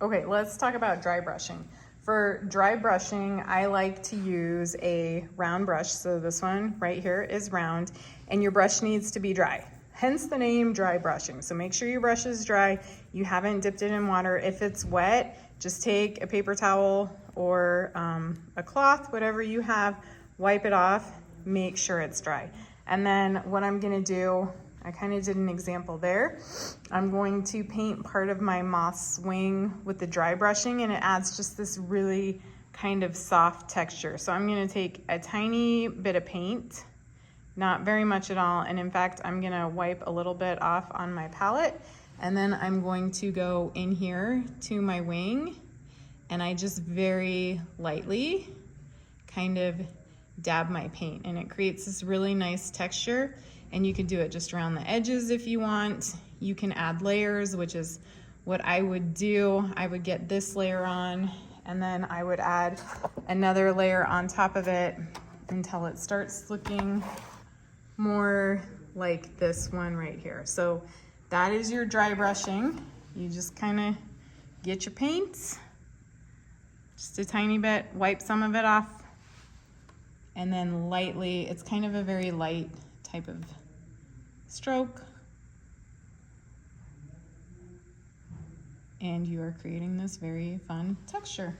Okay, let's talk about dry brushing. For dry brushing, I like to use a round brush. So this one right here is round, and your brush needs to be dry. Hence the name dry brushing. So make sure your brush is dry. You haven't dipped it in water. If it's wet, just take a paper towel or a cloth, whatever you have, wipe it off, make sure it's dry. And then what I'm gonna do, I kind of did an example there. I'm going to paint part of my moss wing with the dry brushing, and it adds just this really kind of soft texture. So I'm gonna take a tiny bit of paint, not very much at all, and in fact, I'm gonna wipe a little bit off on my palette, and then I'm going to go in here to my wing, and I just very lightly kind of dab my paint, and it creates this really nice texture. And you could do it just around the edges if you want. You can add layers, which is what I would do. I would get this layer on, and then I would add another layer on top of it until it starts looking more like this one right here. So that is your dry brushing. You just kind of get your paints, just a tiny bit, wipe some of it off, and then lightly, it's kind of a very light type of stroke, and you are creating this very fun texture.